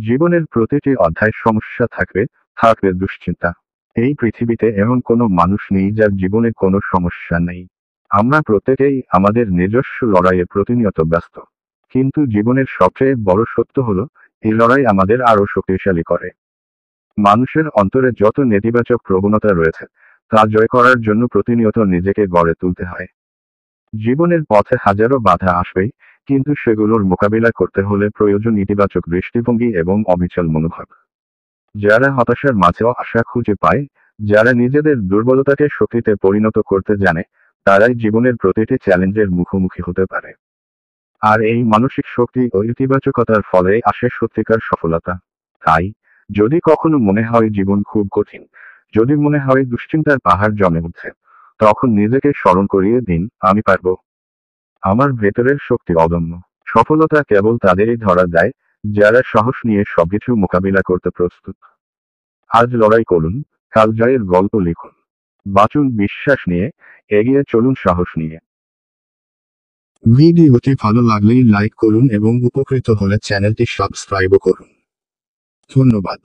জীবনের প্রতিটি অধ্যায় সমস্যা থাকবে, থাকবে দুশ্চিন্তা। এই পৃথিবীতে এমন কোনো মানুষ নেই যার জীবনে কোনো সমস্যা নেই। আমরা প্রত্যেকেই আমাদের নিজস্ব লড়াইয়ে প্রতিনিয়ত ব্যস্ত। কিন্তু জীবনের সবচেয়ে বড় সত্য হলো, এই লড়াই আমাদের আরও শক্তিশালী করে। মানুষের অন্তরে যত নেতিবাচক প্রবণতা রয়েছে, তা জয় করার জন্য প্রতিনিয়ত নিজেকে গড়ে তুলতে হয়। জীবনের পথে হাজারো বাধা আসবেই, কিন্তু সেগুলোর মোকাবিলা করতে হলে প্রয়োজন ইতিবাচক দৃষ্টিভঙ্গি এবং অবিচল মনোভাব। যারা হতাশার মাঝেও আশা খুঁজে পায়, যারা নিজেদের দুর্বলতাকে শক্তিতে পরিণত করতে জানে, তারাই জীবনের প্রতিটি চ্যালেঞ্জের মুখোমুখি হতে পারে। আর এই মানসিক শক্তি ও ইতিবাচকতার ফলে আসে সত্যিকার সফলতা। তাই, যদি কখনো মনে হয় জীবন খুব কঠিন, যদি মনে হয় দুশ্চিন্তার পাহাড় জমে উঠছে, তখন নিজেকে স্মরণ করিয়ে দিন, আমি পারব। আমার ভেতরের শক্তি অদম্য। সফলতা কেবল তাদেরই ধরা দেয়, যারা সাহস নিয়ে সবকিছু মোকাবিলা করতে প্রস্তুত। আজ লড়াই করুন, কাল জয়ের গল্প লিখুন। বাঁচুন বিশ্বাস নিয়ে, এগিয়ে চলুন সাহস নিয়ে। ভিডিওটি ভালো লাগলেই লাইক করুন এবং উপকৃত হলে চ্যানেলটি সাবস্ক্রাইবও করুন। ধন্যবাদ।